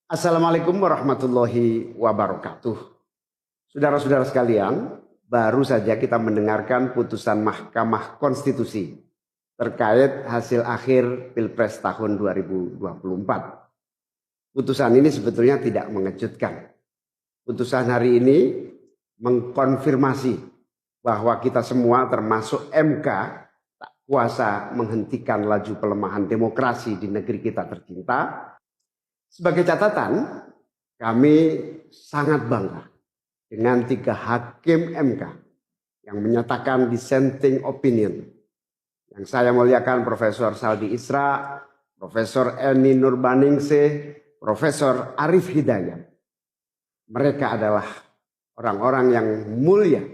Assalamualaikum warahmatullahi wabarakatuh. Saudara-saudara sekalian, baru saja kita mendengarkan putusan Mahkamah Konstitusi terkait hasil akhir Pilpres tahun 2024. Putusan ini sebetulnya tidak mengejutkan. Putusan hari ini mengkonfirmasi bahwa kita semua termasuk MK tak kuasa menghentikan laju pelemahan demokrasi di negeri kita tercinta. Sebagai catatan, kami sangat bangga dengan 3 hakim MK yang menyatakan dissenting opinion. Yang saya muliakan Profesor Saldi Isra, Profesor Eni Nurbaningsih, Profesor Arif Hidayat. Mereka adalah orang-orang yang mulia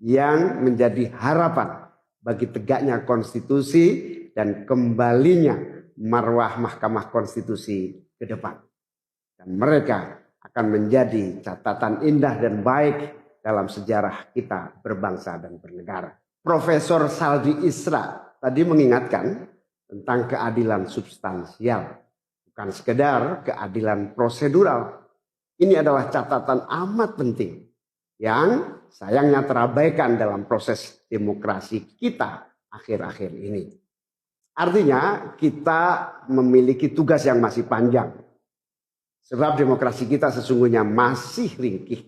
yang menjadi harapan bagi tegaknya konstitusi dan kembalinya marwah Mahkamah Konstitusi ke depan. Dan mereka akan menjadi catatan indah dan baik dalam sejarah kita berbangsa dan bernegara. Profesor Saldi Isra tadi mengingatkan tentang keadilan substansial, bukan sekedar keadilan prosedural. Ini adalah catatan amat penting yang sayangnya terabaikan dalam proses demokrasi kita akhir-akhir ini. Artinya kita memiliki tugas yang masih panjang. Sebab demokrasi kita sesungguhnya masih ringkih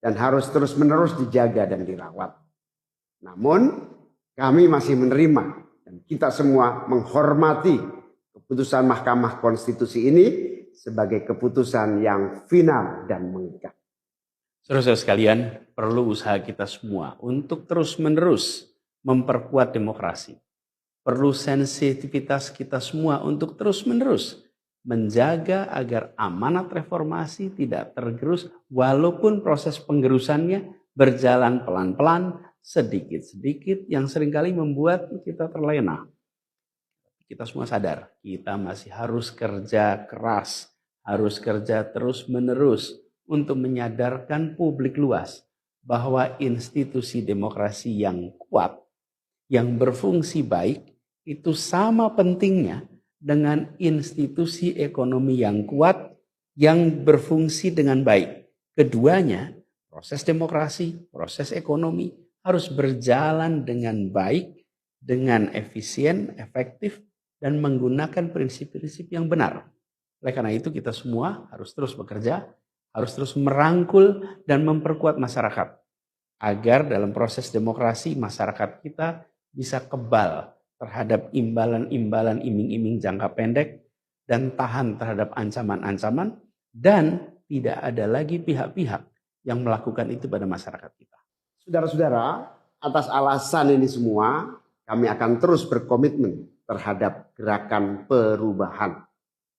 dan harus terus-menerus dijaga dan dirawat. Namun kami masih menerima dan kita semua menghormati keputusan Mahkamah Konstitusi ini sebagai keputusan yang final dan mengikat. Saudara-saudara sekalian, perlu usaha kita semua untuk terus-menerus memperkuat demokrasi. Perlu sensitivitas kita semua untuk terus-menerus menjaga agar amanat reformasi tidak tergerus walaupun proses penggerusannya berjalan pelan-pelan, sedikit-sedikit yang seringkali membuat kita terlena. Kita semua sadar, kita masih harus kerja keras, harus kerja terus-menerus untuk menyadarkan publik luas bahwa institusi demokrasi yang kuat, yang berfungsi baik, itu sama pentingnya dengan institusi ekonomi yang kuat, yang berfungsi dengan baik. Keduanya, proses demokrasi, proses ekonomi harus berjalan dengan baik, dengan efisien, efektif, dan menggunakan prinsip-prinsip yang benar. Oleh karena itu kita semua harus terus bekerja, harus terus merangkul dan memperkuat masyarakat. Agar dalam proses demokrasi masyarakat kita bisa kebal terhadap imbalan-imbalan iming-iming jangka pendek dan tahan terhadap ancaman-ancaman dan tidak ada lagi pihak-pihak yang melakukan itu pada masyarakat kita. Saudara-saudara, atas alasan ini semua kami akan terus berkomitmen terhadap gerakan perubahan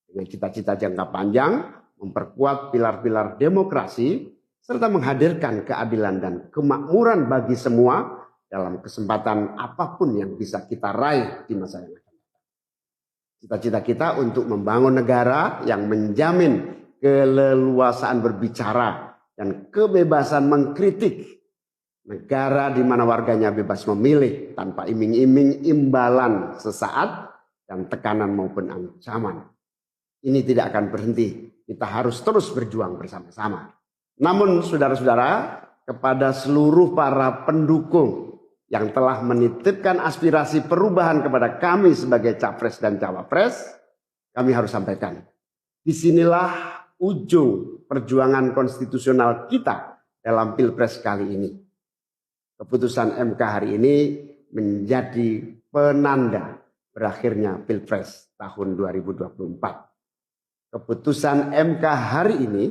dengan cita-cita jangka panjang, memperkuat pilar-pilar demokrasi serta menghadirkan keadilan dan kemakmuran bagi semua dalam kesempatan apapun yang bisa kita raih di masa yang akan datang. Cita-cita kita untuk membangun negara yang menjamin keleluasaan berbicara dan kebebasan mengkritik. Negara di mana warganya bebas memilih tanpa iming-iming imbalan sesaat dan tekanan maupun ancaman. Ini tidak akan berhenti. Kita harus terus berjuang bersama-sama. Namun saudara-saudara, kepada seluruh para pendukung yang telah menitipkan aspirasi perubahan kepada kami sebagai capres dan cawapres, kami harus sampaikan. Disinilah ujung perjuangan konstitusional kita dalam Pilpres kali ini. Keputusan MK hari ini menjadi penanda berakhirnya Pilpres tahun 2024. Keputusan MK hari ini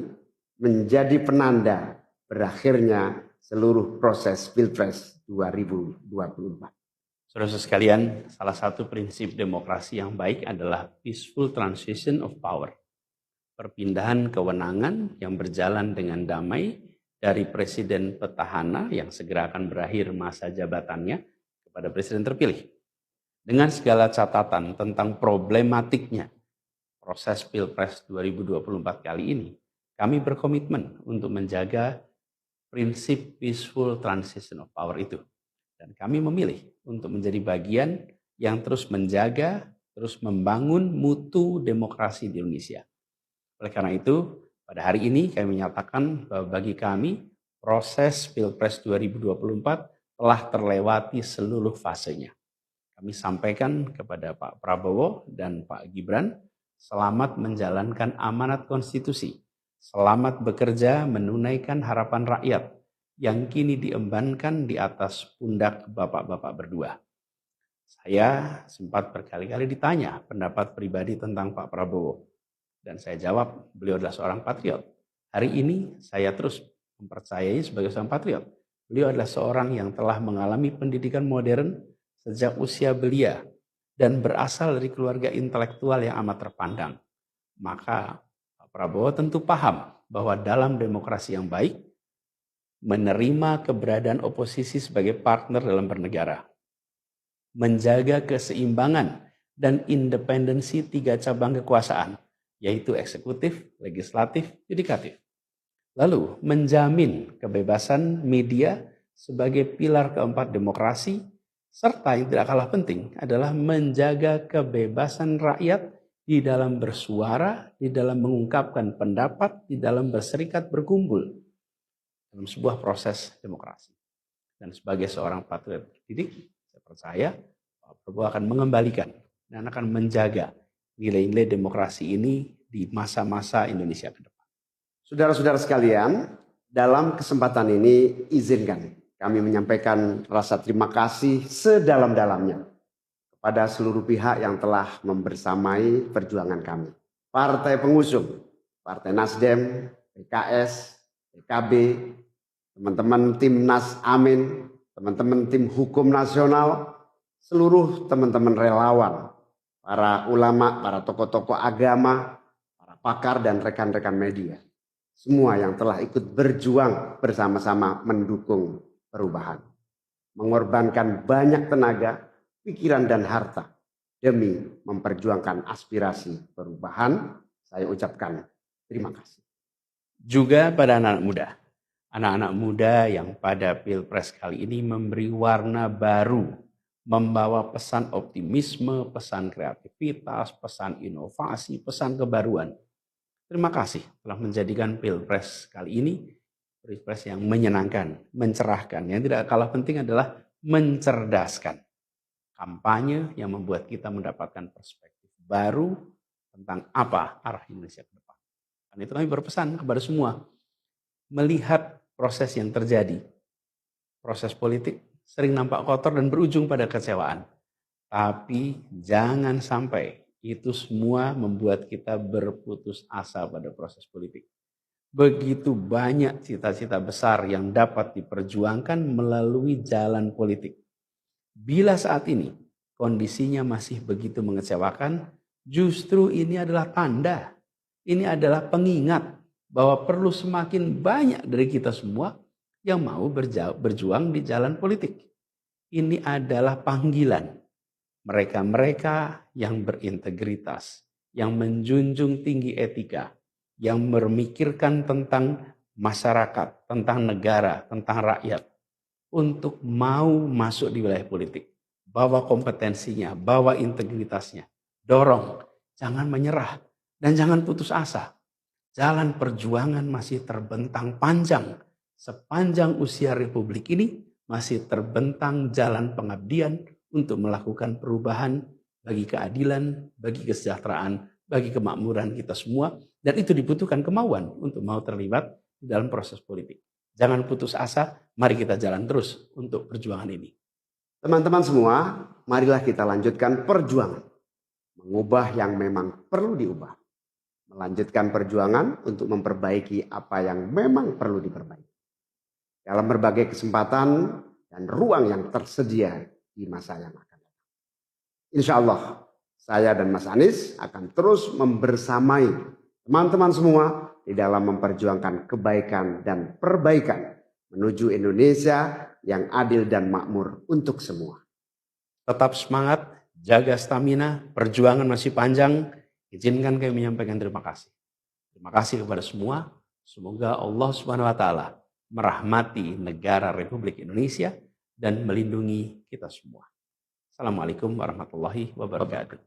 menjadi penanda berakhirnya seluruh proses Pilpres 2024. Saudara sekalian, salah satu prinsip demokrasi yang baik adalah peaceful transition of power. Perpindahan kewenangan yang berjalan dengan damai dari presiden petahana yang segera akan berakhir masa jabatannya kepada presiden terpilih. Dengan segala catatan tentang problematiknya proses Pilpres 2024 kali ini, kami berkomitmen untuk menjaga prinsip peaceful transition of power itu. Dan kami memilih untuk menjadi bagian yang terus menjaga, terus membangun mutu demokrasi di Indonesia. Oleh karena itu, pada hari ini kami menyatakan bahwa bagi kami proses Pilpres 2024 telah terlewati seluruh fasenya. Kami sampaikan kepada Pak Prabowo dan Pak Gibran, selamat menjalankan amanat konstitusi, selamat bekerja menunaikan harapan rakyat yang kini diembankan di atas pundak bapak-bapak berdua. Saya sempat berkali-kali ditanya pendapat pribadi tentang Pak Prabowo. Dan saya jawab, beliau adalah seorang patriot. Hari ini saya terus mempercayai sebagai seorang patriot. Beliau adalah seorang yang telah mengalami pendidikan modern sejak usia belia dan berasal dari keluarga intelektual yang amat terpandang. Maka Pak Prabowo tentu paham bahwa dalam demokrasi yang baik, menerima keberadaan oposisi sebagai partner dalam bernegara, menjaga keseimbangan dan independensi 3 cabang kekuasaan, yaitu eksekutif, legislatif, yudikatif. Lalu menjamin kebebasan media sebagai pilar keempat demokrasi, serta yang tidak kalah penting adalah menjaga kebebasan rakyat di dalam bersuara, di dalam mengungkapkan pendapat, di dalam berserikat berkumpul dalam sebuah proses demokrasi. Dan sebagai seorang patriot terdidik, saya percaya Pak Prabowo akan mengembalikan dan akan menjaga nilai-nilai demokrasi ini di masa-masa Indonesia ke depan. Saudara-saudara sekalian, dalam kesempatan ini izinkan kami menyampaikan rasa terima kasih sedalam-dalamnya kepada seluruh pihak yang telah membersamai perjuangan kami. Partai pengusung, Partai Nasdem, PKS, PKB, teman-teman Timnas Amin, teman-teman tim hukum nasional, seluruh teman-teman relawan, para ulama, para tokoh-tokoh agama, para pakar dan rekan-rekan media. Semua yang telah ikut berjuang bersama-sama mendukung perubahan. Mengorbankan banyak tenaga, pikiran dan harta demi memperjuangkan aspirasi perubahan. Saya ucapkan terima kasih. Juga pada anak-anak muda. Anak-anak muda yang pada Pilpres kali ini memberi warna baru, membawa pesan optimisme, pesan kreativitas, pesan inovasi, pesan kebaruan. Terima kasih telah menjadikan Pilpres kali ini Pilpres yang menyenangkan, mencerahkan. Yang tidak kalah penting adalah mencerdaskan. Kampanye yang membuat kita mendapatkan perspektif baru tentang apa arah Indonesia ke depan. Karena itu kami berpesan kepada semua, melihat proses yang terjadi. Proses politik sering nampak kotor dan berujung pada kecewaan. Tapi jangan sampai itu semua membuat kita berputus asa pada proses politik. Begitu banyak cita-cita besar yang dapat diperjuangkan melalui jalan politik. Bila saat ini kondisinya masih begitu mengecewakan, justru ini adalah tanda, ini adalah pengingat bahwa perlu semakin banyak dari kita semua yang mau berjuang di jalan politik. Ini adalah panggilan mereka-mereka yang berintegritas, yang menjunjung tinggi etika, yang memikirkan tentang masyarakat, tentang negara, tentang rakyat, untuk mau masuk di wilayah politik. Bawa kompetensinya, bawa integritasnya, dorong, jangan menyerah, dan jangan putus asa. Jalan perjuangan masih terbentang panjang. Sepanjang usia Republik ini masih terbentang jalan pengabdian untuk melakukan perubahan bagi keadilan, bagi kesejahteraan, bagi kemakmuran kita semua. Dan itu dibutuhkan kemauan untuk mau terlibat di dalam proses politik. Jangan putus asa, mari kita jalan terus untuk perjuangan ini. Teman-teman semua, marilah kita lanjutkan perjuangan. Mengubah yang memang perlu diubah. Melanjutkan perjuangan untuk memperbaiki apa yang memang perlu diperbaiki. Dalam berbagai kesempatan dan ruang yang tersedia di masa yang akan datang. Insya Allah, saya dan Mas Anies akan terus membersamai teman-teman semua di dalam memperjuangkan kebaikan dan perbaikan menuju Indonesia yang adil dan makmur untuk semua. Tetap semangat, jaga stamina, perjuangan masih panjang. Izinkan kami menyampaikan terima kasih. Terima kasih kepada semua. Semoga Allah SWT merahmati negara Republik Indonesia dan melindungi kita semua. Assalamualaikum warahmatullahi wabarakatuh.